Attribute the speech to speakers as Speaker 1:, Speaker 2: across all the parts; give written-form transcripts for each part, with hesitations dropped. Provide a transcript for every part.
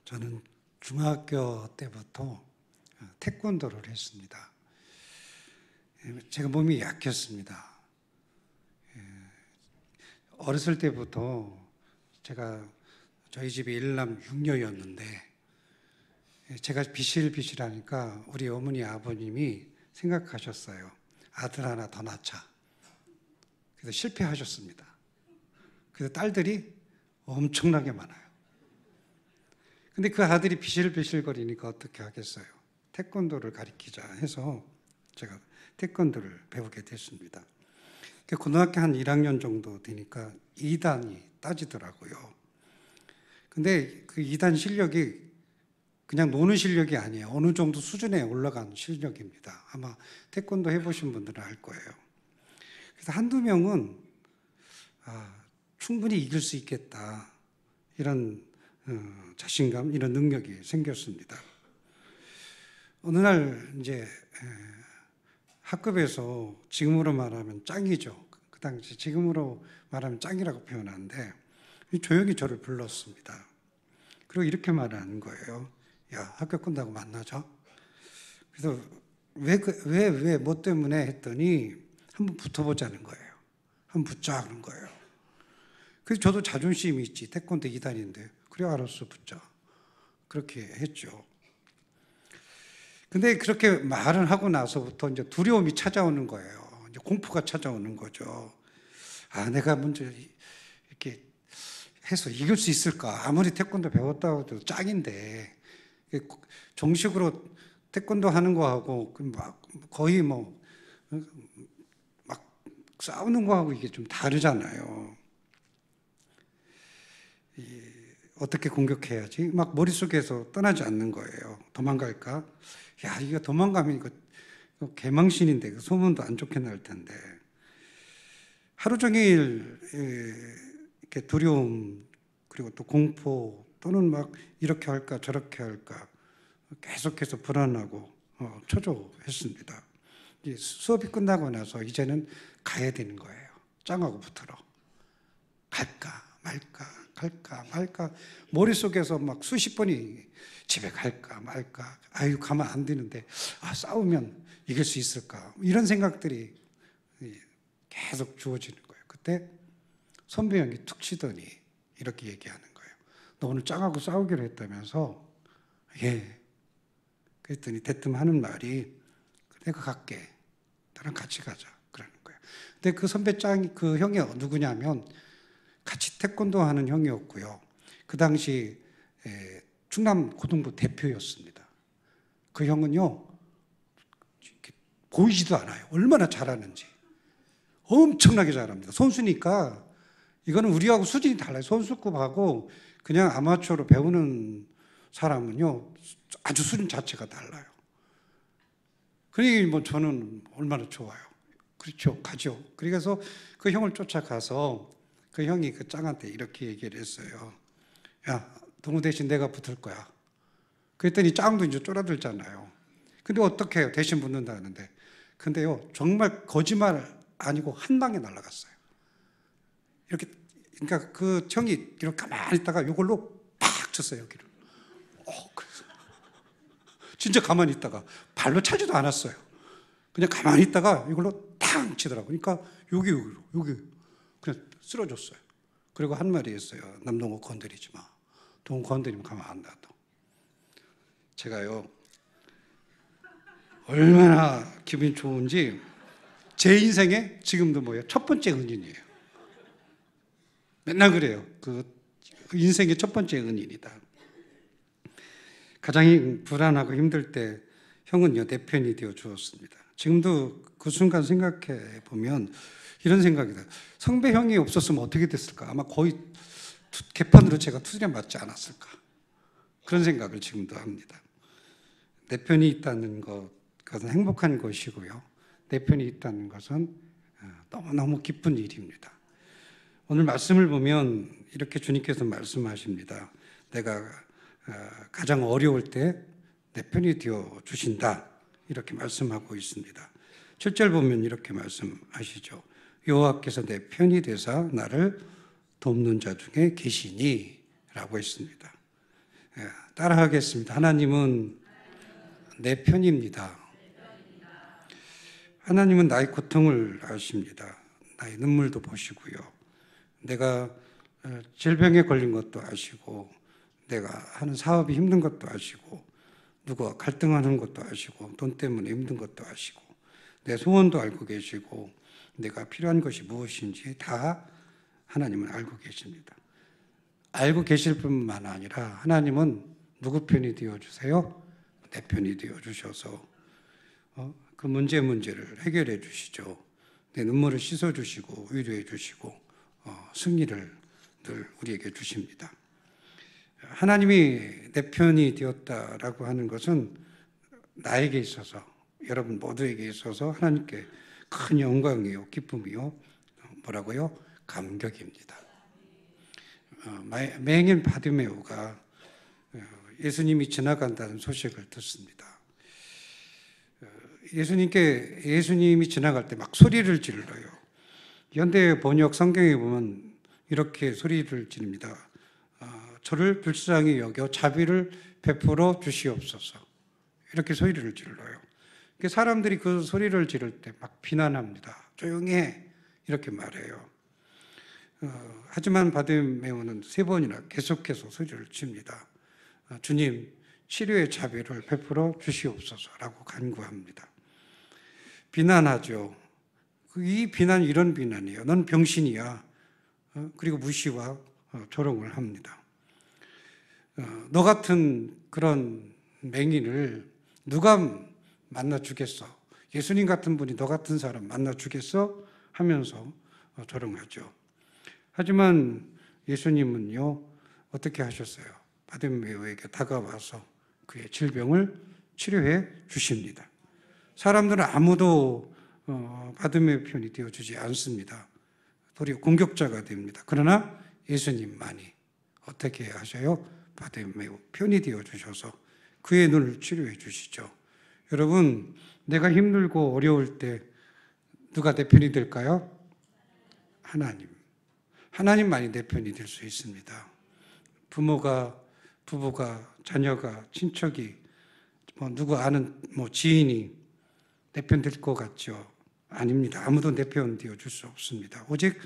Speaker 1: 저는 중학교 때부터 태권도를 했습니다. 제가 몸이 약했습니다. 어렸을 때부터 저희 집이 일남 6녀였는데 제가 비실비실하니까 우리 어머니 아버님이 생각하셨어요. 아들 하나 더 낳자. 그래서 실패하셨습니다. 그래서 딸들이 엄청나게 많아요. 근데 그 아들이 비실비실거리니까 어떻게 하겠어요? 태권도를 가르치자 해서 제가 태권도를 배우게 됐습니다. 고등학교 한 1학년 정도 되니까 2단이 따지더라고요. 근데 그 2단 실력이 그냥 노는 실력이 아니에요. 어느 정도 수준에 올라간 실력입니다. 아마 태권도 해보신 분들은 알 거예요. 그래서 한두 명은 충분히 이길 수 있겠다. 이런 자신감, 이런 능력이 생겼습니다. 어느 날 이제 학급에서 지금으로 말하면 짱이죠. 그 당시 지금으로 말하면 짱이라고 표현하는데 조용히 저를 불렀습니다. 그리고 이렇게 말하는 거예요. 야, 학교 끝나고 만나자. 그래서 왜 뭐 때문에 했더니 한번 붙어보자는 거예요. 한번 붙자 그런 거예요. 그래서 저도 자존심이 있지. 태권도 2단인데. 그래 알았어 붙자. 그렇게 했죠. 근데 그렇게 말을 하고 나서부터 이제 두려움이 찾아오는 거예요. 이제 공포가 찾아오는 거죠. 내가 먼저 이렇게 해서 이길 수 있을까? 아무리 태권도 배웠다고 해도 짱인데 정식으로 태권도 하는 거하고 막 거의 막 싸우는 거하고 이게 좀 다르잖아요. 어떻게 공격해야지? 막 머릿속에서 떠나지 않는 거예요. 도망갈까? 야, 이거 도망가면 이거 개망신인데 소문도 안 좋게 날 텐데. 하루 종일 이렇게 두려움 그리고 또 공포 또는 막 이렇게 할까 저렇게 할까 계속해서 불안하고 초조했습니다. 수업이 끝나고 나서 이제는 가야 되는 거예요. 짱하고 붙으러. 갈까 말까 머릿속에서 막 수십 번이 집에 갈까 말까 가면 안 되는데 싸우면 이길 수 있을까 이런 생각들이 계속 주어지는 거예요. 그때 선배 형이 툭 치더니 이렇게 얘기하는 거예요. 너 오늘 짱하고 싸우기로 했다면서? 예. 그랬더니 대뜸 하는 말이 내가 갈게. 나랑 같이 가자. 그러는 거예요. 근데 그 선배 그 형이 누구냐면 같이 태권도 하는 형이었고요. 그 당시 충남 고등부 대표였습니다. 그 형은요, 보이지도 않아요. 얼마나 잘하는지. 엄청나게 잘합니다. 선수니까 이거는 우리하고 수준이 달라요. 선수급하고 그냥 아마추어로 배우는 사람은요, 아주 수준 자체가 달라요. 그러니 저는 얼마나 좋아요. 그렇죠. 가죠. 그래서 그 형을 쫓아가서 그 형이 그 짱한테 이렇게 얘기를 했어요. 야, 동우 대신 내가 붙을 거야. 그랬더니 짱도 이제 쫄아들잖아요. 근데 어떻게 해요? 대신 붙는다는데. 근데요, 정말 거짓말 아니고 한 방에 날아갔어요. 이렇게, 그러니까 그 형이 이렇게 가만히 있다가 이걸로 팍 쳤어요, 여기를. 그래서 진짜 가만히 있다가 발로 차지도 않았어요. 그냥 가만히 있다가 이걸로 탕 치더라고요. 그러니까 여기 그냥 쓰러졌어요. 그리고 한 말이 있어요. 남동호 건드리지 마. 동호 건드리면 가만 안 놔둬. 제가요, 얼마나 기분이 좋은지 제 인생에 지금도 첫 번째 은인이에요. 맨날 그래요. 그 인생의 첫 번째 은인이다. 가장 불안하고 힘들 때 형은요, 내 편이 되어 주었습니다. 지금도 그 순간 생각해 보면 이런 생각이다. 성배 형이 없었으면 어떻게 됐을까? 아마 거의 개판으로 제가 투지에 맞지 않았을까? 그런 생각을 지금도 합니다. 내 편이 있다는 것은 행복한 것이고요. 내 편이 있다는 것은 너무너무 기쁜 일입니다. 오늘 말씀을 보면 이렇게 주님께서 말씀하십니다. 내가 가장 어려울 때 내 편이 되어 주신다. 이렇게 말씀하고 있습니다. 7절 보면 이렇게 말씀하시죠. 여호와께서 내 편이 되사 나를 돕는 자 중에 계시니 라고 했습니다. 예, 따라하겠습니다. 하나님은 내 편입니다. 하나님은 나의 고통을 아십니다. 나의 눈물도 보시고요. 내가 질병에 걸린 것도 아시고, 내가 하는 사업이 힘든 것도 아시고, 누구와 갈등하는 것도 아시고, 돈 때문에 힘든 것도 아시고, 내 소원도 알고 계시고, 내가 필요한 것이 무엇인지 다 하나님은 알고 계십니다. 알고 계실 뿐만 아니라 하나님은 누구 편이 되어주세요? 내 편이 되어주셔서 그 문제를 해결해 주시죠. 내 눈물을 씻어주시고 위로해 주시고 승리를 늘 우리에게 주십니다. 하나님이 내 편이 되었다라고 하는 것은 나에게 있어서, 여러분 모두에게 있어서 하나님께 큰 영광이요, 기쁨이요, 뭐라고요? 감격입니다. 맹인 바디메오가 예수님이 지나간다는 소식을 듣습니다. 예수님이 지나갈 때 막 소리를 질러요. 현대 번역 성경에 보면 이렇게 소리를 지릅니다. 저를 불쌍히 여겨 자비를 베풀어 주시옵소서. 이렇게 소리를 질러요. 사람들이 그 소리를 지를 때 막 비난합니다. 조용히 해. 이렇게 말해요. 하지만 바디메오는 3번이나 계속해서 소리를 칩니다. 주님, 치료의 자비를 베풀어 주시옵소서라고 간구합니다. 비난하죠. 이 비난이 이런 비난이에요. 넌 병신이야. 그리고 무시와 조롱을 합니다. 너 같은 그런 맹인을 누가 만나 주겠어? 예수님 같은 분이 너 같은 사람 만나 주겠어? 하면서 조롱하죠. 하지만 예수님은요, 어떻게 하셨어요? 바디메오에게 다가와서 그의 질병을 치료해 주십니다. 사람들은 아무도 바디메오 편이 되어주지 않습니다. 도리어 공격자가 됩니다. 그러나 예수님만이 어떻게 하셔요? 바디메오 편이 되어주셔서 그의 눈을 치료해 주시죠. 여러분, 내가 힘들고 어려울 때 누가 내 편이 될까요? 하나님. 하나님만이 내 편이 될 수 있습니다. 부모가, 부부가, 자녀가, 친척이, 누구 아는 지인이 내 편 될 것 같죠? 아닙니다. 아무도 내 편 되어줄 수 없습니다. 오직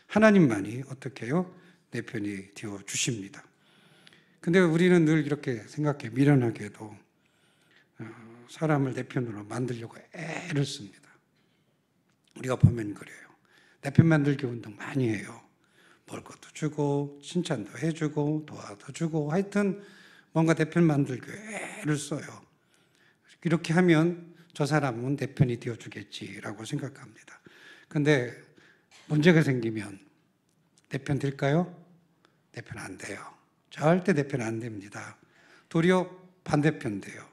Speaker 1: 하나님만이 어떻게 해요? 내 편이 되어주십니다. 근데 우리는 늘 이렇게 생각해, 미련하게도 사람을 내 편으로 만들려고 애를 씁니다. 우리가 보면 그래요. 내 편 만들기 운동 많이 해요. 먹을 것도 주고 칭찬도 해주고 도와도 주고 하여튼 뭔가 내 편 만들기 애를 써요. 이렇게 하면 저 사람은 내 편이 되어주겠지라고 생각합니다. 근데 문제가 생기면 내 편 될까요? 내 편 안 돼요. 절대 내 편 안 됩니다. 도리어 반대편 돼요.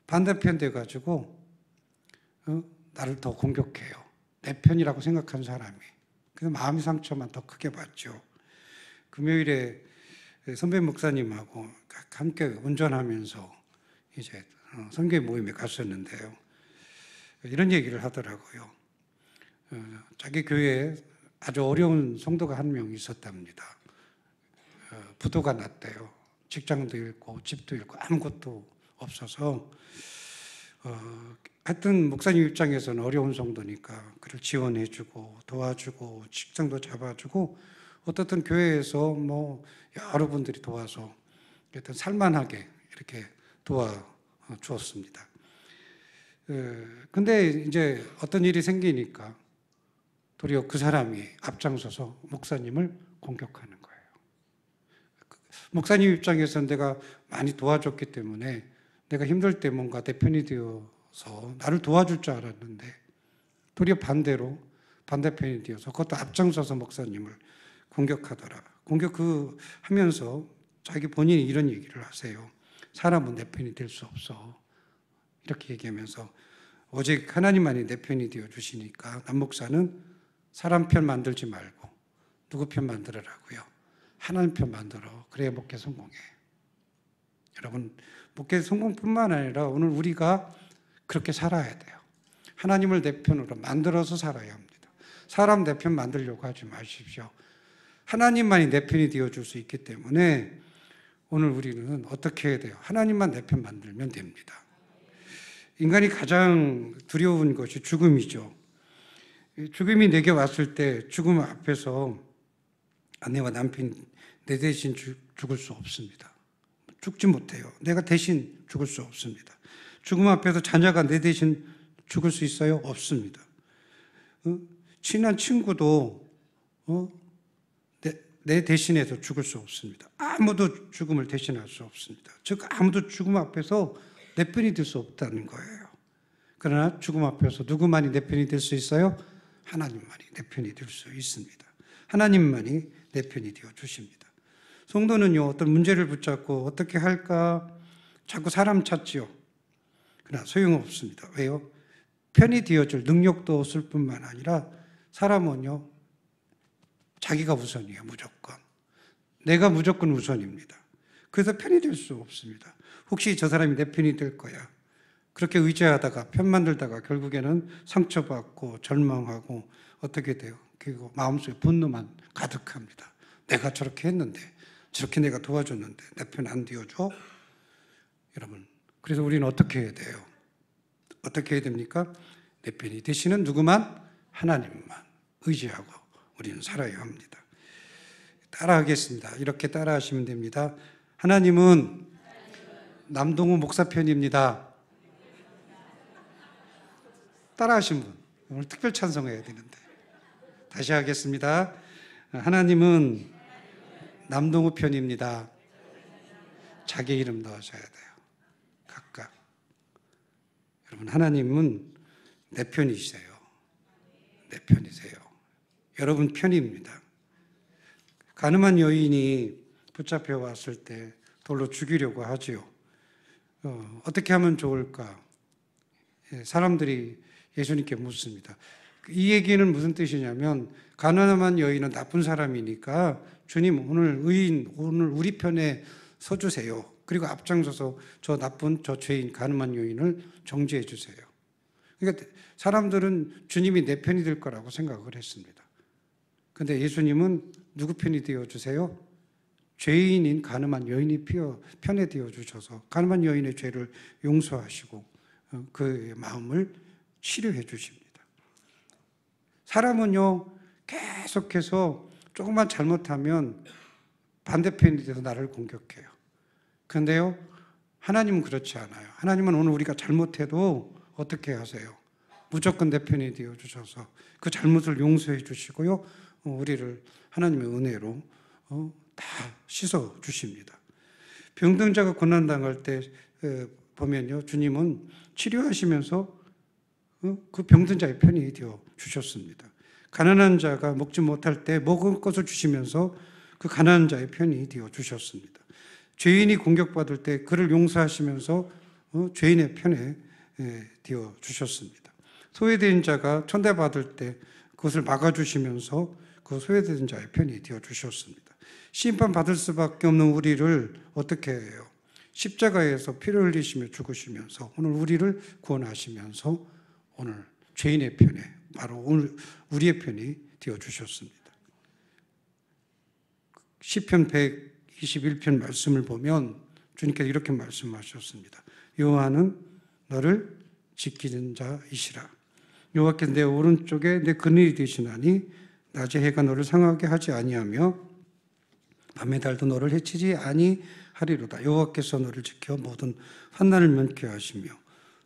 Speaker 1: 반대편 돼가지고 나를 더 공격해요. 내 편이라고 생각한 사람이. 그래서 마음의 상처만 더 크게 받죠. 금요일에 선배 목사님하고 함께 운전하면서 이제 선교 모임에 갔었는데요. 이런 얘기를 하더라고요. 자기 교회에 아주 어려운 성도가 한 명 있었답니다. 부도가 났대요. 직장도 잃고 집도 잃고 아무것도 없어서 하여튼 목사님 입장에서는 어려운 성도니까 그를 지원해주고 도와주고 직장도 잡아주고 어떻든 교회에서 여러분들이 도와서 하여튼 살만하게 이렇게 도와주었습니다. 근데 이제 어떤 일이 생기니까 도리어 그 사람이 앞장서서 목사님을 공격하는 거예요. 목사님 입장에서는 내가 많이 도와줬기 때문에 내가 힘들 때 뭔가 내 편이 되어서 나를 도와줄 줄 알았는데 도리어 반대로 반대편이 되어서 그것도 앞장서서 목사님을 공격하더라. 하면서 자기 본인이 이런 얘기를 하세요. 사람은 내 편이 될 수 없어. 이렇게 얘기하면서 오직 하나님만이 내 편이 되어주시니까 남 목사는 사람 편 만들지 말고 누구 편 만들으라고요. 하나님 편 만들어. 그래야 목회 성공해. 여러분, 목회 성공뿐만 아니라 오늘 우리가 그렇게 살아야 돼요. 하나님을 내 편으로 만들어서 살아야 합니다. 사람 내 편 만들려고 하지 마십시오. 하나님만이 내 편이 되어줄 수 있기 때문에 오늘 우리는 어떻게 해야 돼요? 하나님만 내 편 만들면 됩니다. 인간이 가장 두려운 것이 죽음이죠. 죽음이 내게 왔을 때 죽음 앞에서 아내와 남편이 내 대신 죽을 수 없습니다. 죽지 못해요. 내가 대신 죽을 수 없습니다. 죽음 앞에서 자녀가 내 대신 죽을 수 있어요? 없습니다. 친한 친구도 내 대신해서 죽을 수 없습니다. 아무도 죽음을 대신할 수 없습니다. 즉 아무도 죽음 앞에서 내 편이 될 수 없다는 거예요. 그러나 죽음 앞에서 누구만이 내 편이 될 수 있어요? 하나님만이 내 편이 될 수 있습니다. 하나님만이 내 편이 되어 주십니다. 성도는요, 어떤 문제를 붙잡고 어떻게 할까 자꾸 사람 찾지요. 그러나 소용없습니다. 왜요? 편이 되어줄 능력도 없을 뿐만 아니라 사람은요, 자기가 우선이에요. 무조건. 내가 무조건 우선입니다. 그래서 편이 될 수 없습니다. 혹시 저 사람이 내 편이 될 거야. 그렇게 의지하다가 편 만들다가 결국에는 상처받고 절망하고 어떻게 돼요? 그리고 마음속에 분노만 가득합니다. 내가 저렇게 했는데, 저렇게 내가 도와줬는데 내 편 안 되어줘? 여러분, 그래서 우리는 어떻게 해야 돼요? 어떻게 해야 됩니까? 내 편이 되시는 누구만? 하나님만 의지하고 우리는 살아야 합니다. 따라하겠습니다. 이렇게 따라하시면 됩니다. 하나님은 남동우 목사 편입니다. 따라하신 분, 오늘 특별 찬송해야 되는데. 다시 하겠습니다. 하나님은 남동우 편입니다. 자기 이름 넣으셔야 돼요. 각각. 여러분, 하나님은 내 편이세요. 내 편이세요. 여러분 편입니다. 가늠한 여인이 붙잡혀 왔을 때 돌로 죽이려고 하지요. 어떻게 하면 좋을까? 사람들이 예수님께 묻습니다. 이 얘기는 무슨 뜻이냐면 가늠한 여인은 나쁜 사람이니까 주님 오늘 오늘 우리 편에 서주세요. 그리고 앞장서서 저 죄인 가늠한 여인을 정죄해 주세요. 그러니까 사람들은 주님이 내 편이 될 거라고 생각을 했습니다. 그런데 예수님은 누구 편이 되어주세요? 죄인인 가늠한 여인이 편에 되어주셔서 가늠한 여인의 죄를 용서하시고 그의 마음을 치료해 주십니다. 사람은요, 계속해서 조금만 잘못하면 반대편이 돼서 나를 공격해요. 그런데요, 하나님은 그렇지 않아요. 하나님은 오늘 우리가 잘못해도 어떻게 하세요? 무조건 내 편이 되어주셔서 그 잘못을 용서해 주시고요, 우리를 하나님의 은혜로 다 씻어 주십니다. 병든 자가 고난당할 때 보면요, 주님은 치료하시면서 그 병든 자의 편이 되어 주셨습니다. 가난한 자가 먹지 못할 때 먹을 것을 주시면서 그 가난한 자의 편이 되어 주셨습니다. 죄인이 공격받을 때 그를 용서하시면서 죄인의 편에 되어 주셨습니다. 소외된 자가 천대받을 때 그것을 막아주시면서 그 소외된 자의 편이 되어 주셨습니다. 심판받을 수밖에 없는 우리를 어떻게 해요? 십자가에서 피를 흘리시며 죽으시면서 오늘 우리를 구원하시면서 오늘 죄인의 편에 바로 오늘 우리의 편이 되어 주셨습니다. 시편 121편 말씀을 보면 주님께서 이렇게 말씀하셨습니다. 여호와는 너를 지키는 자이시라. 여호와께서 내 오른쪽에 내 그늘이 되시나니 낮에 해가 너를 상하게 하지 아니하며 밤의 달도 너를 해치지 아니하리로다. 여호와께서 너를 지켜 모든 환난을 면케 하시며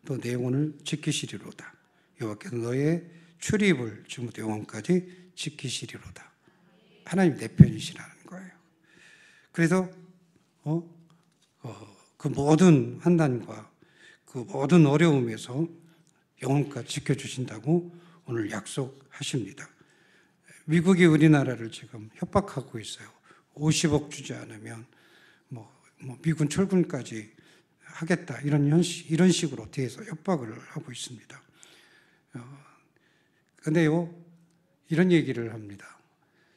Speaker 1: 또 내 영혼을 지키시리로다. 여호와께서 너의 출입을 지금부터 영원까지 지키시리로다. 하나님 내 편이시라는 거예요. 그래서 그 모든 환난과 그 모든 어려움에서 영원까지 지켜주신다고 오늘 약속하십니다. 미국이 우리나라를 지금 협박하고 있어요. 50억 주지 않으면 미군 철군까지 하겠다 이런 식으로 뒤에서 협박을 하고 있습니다. 그런데요, 이런 얘기를 합니다.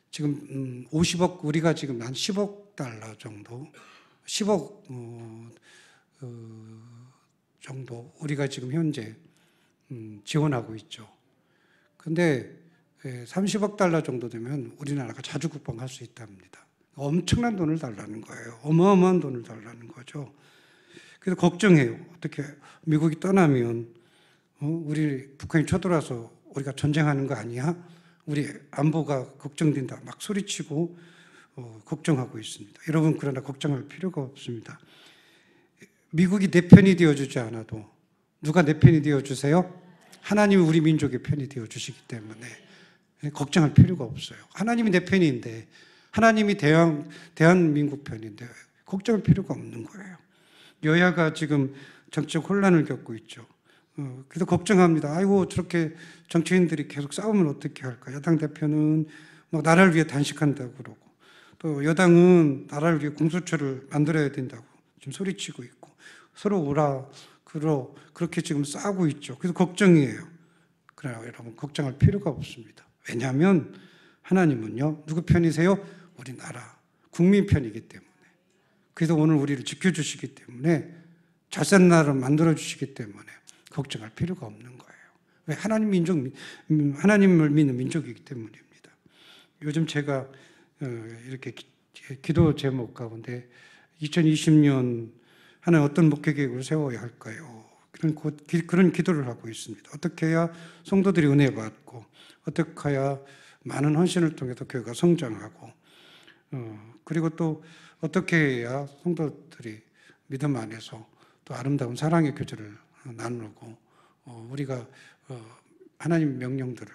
Speaker 1: 지금 50억, 우리가 지금 한 10억 달러 정도, 10억 정도 우리가 지금 현재 지원하고 있죠. 근데 30억 달러 정도 되면 우리나라가 자주 국방할 수 있답니다. 엄청난 돈을 달라는 거예요. 어마어마한 돈을 달라는 거죠. 그래서 걱정해요. 어떻게 미국이 떠나면 우리 북한이 쳐들어와서 우리가 전쟁하는 거 아니야? 우리 안보가 걱정된다. 막 소리치고 걱정하고 있습니다. 여러분, 그러나 걱정할 필요가 없습니다. 미국이 내 편이 되어주지 않아도 누가 내 편이 되어주세요? 하나님이 우리 민족의 편이 되어주시기 때문에 걱정할 필요가 없어요. 하나님이 내 편인데, 하나님이 대한민국 편인데 걱정할 필요가 없는 거예요. 여야가 지금 정치적 혼란을 겪고 있죠. 그래서 걱정합니다. 아이고, 저렇게 정치인들이 계속 싸우면 어떻게 할까? 여당 대표는 막 나라를 위해 단식한다고 그러고, 또 여당은 나라를 위해 공수처를 만들어야 된다고 지금 소리치고 있고, 서로 오라 그렇게 지금 싸우고 있죠. 그래서 걱정이에요. 그러나 여러분, 걱정할 필요가 없습니다. 왜냐하면 하나님은요, 누구 편이세요? 우리나라 국민 편이기 때문에. 그래서 오늘 우리를 지켜주시기 때문에, 잘 사는 나라를 만들어주시기 때문에 걱정할 필요가 없는 거예요. 왜? 하나님을 믿는 민족이기 때문입니다. 요즘 제가 이렇게 기도 제목 가운데 2020년 하나님 어떤 목회 계획을 세워야 할까요? 그런 기도를 하고 있습니다. 어떻게 해야 성도들이 은혜 받고, 어떻게 해야 많은 헌신을 통해서 교회가 성장하고, 그리고 또 어떻게 해야 성도들이 믿음 안에서 또 아름다운 사랑의 교제를 나누고, 우리가 하나님 명령들을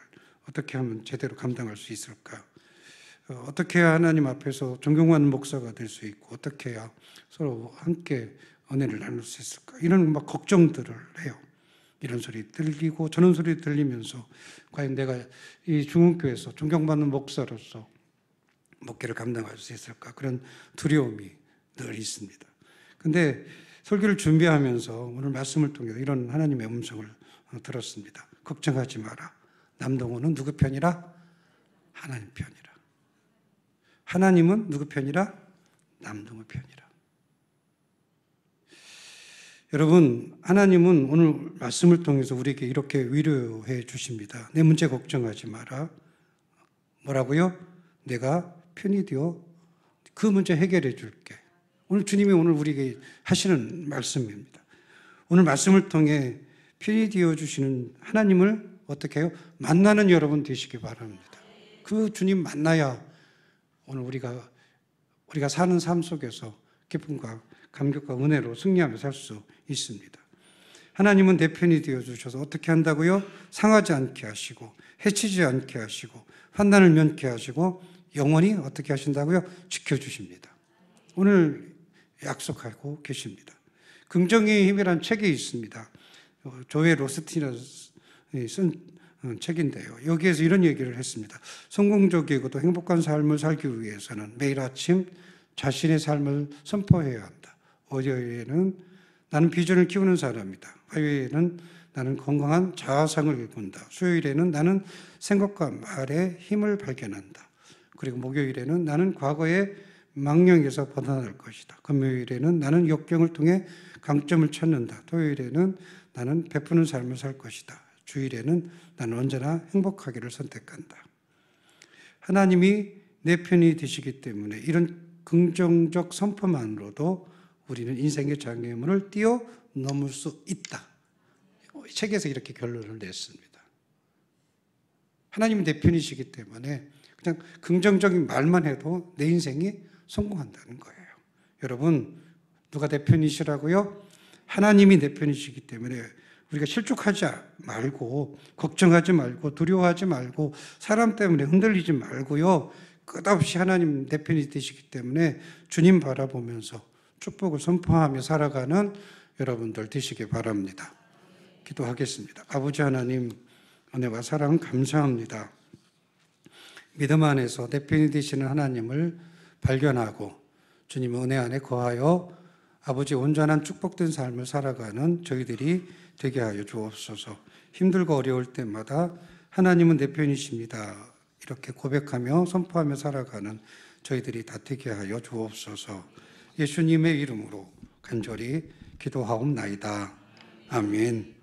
Speaker 1: 어떻게 하면 제대로 감당할 수 있을까? 어떻게 해야 하나님 앞에서 존경하는 목사가 될 수 있고, 어떻게 해야 서로 함께 은혜를 나눌 수 있을까? 이런 막 걱정들을 해요. 이런 소리 들리고 저런 소리 들리면서 과연 내가 이 중흥교회에서 존경받는 목사로서 목회를 감당할 수 있을까? 그런 두려움이 늘 있습니다. 근데 설교를 준비하면서 오늘 말씀을 통해 이런 하나님의 음성을 들었습니다. 걱정하지 마라. 남동호는 누구 편이라? 하나님 편이라. 하나님은 누구 편이라? 남동호 편이라. 여러분, 하나님은 오늘 말씀을 통해서 우리에게 이렇게 위로해 주십니다. 내 문제 걱정하지 마라. 뭐라고요? 내가 편이 되어 그 문제 해결해 줄게. 오늘 주님이 오늘 우리에게 하시는 말씀입니다. 오늘 말씀을 통해 편이 되어 주시는 하나님을 어떻게 해요? 만나는 여러분 되시기 바랍니다. 그 주님 만나야 오늘 우리가 사는 삶 속에서 기쁨과 감격과 은혜로 승리하며 살 수 있습니다. 하나님은 내 편이 되어주셔서 어떻게 한다고요? 상하지 않게 하시고, 해치지 않게 하시고, 환난을 면케 하시고, 영원히 어떻게 하신다고요? 지켜주십니다. 오늘 약속하고 계십니다. 긍정의 힘이라는 책이 있습니다. 조엘 로스틴이 쓴 책인데요. 여기에서 이런 얘기를 했습니다. 성공적이고 또 행복한 삶을 살기 위해서는 매일 아침 자신의 삶을 선포해야 한다. 월요일에는 나는 비전을 키우는 사람이다. 화요일에는 나는 건강한 자아상을 본다. 수요일에는 나는 생각과 말의 힘을 발견한다. 그리고 목요일에는 나는 과거의 망령에서 벗어날 것이다. 금요일에는 나는 역경을 통해 강점을 찾는다. 토요일에는 나는 베푸는 삶을 살 것이다. 주일에는 나는 언제나 행복하기를 선택한다. 하나님이 내 편이 되시기 때문에 이런 긍정적 선포만으로도 우리는 인생의 장애물을 뛰어넘을 수 있다. 이 책에서 이렇게 결론을 냈습니다. 하나님이 내 편이시기 때문에 그냥 긍정적인 말만 해도 내 인생이 성공한다는 거예요. 여러분, 누가 내 편이시라고요? 하나님이 내 편이시기 때문에 우리가 실족하지 말고, 걱정하지 말고, 두려워하지 말고, 사람 때문에 흔들리지 말고요. 끝없이 하나님 내 편이 되시기 때문에 주님 바라보면서 축복을 선포하며 살아가는 여러분들 되시기 바랍니다. 기도하겠습니다. 아버지 하나님, 은혜와 사랑 감사합니다. 믿음 안에서 내 편이 되시는 하나님을 발견하고 주님의 은혜 안에 거하여 아버지 온전한 축복된 삶을 살아가는 저희들이 되게 하여 주옵소서. 힘들고 어려울 때마다 하나님은 내 편이십니다. 이렇게 고백하며 선포하며 살아가는 저희들이 다 되게 하여 주옵소서. 예수님의 이름으로 간절히 기도하옵나이다. 아멘.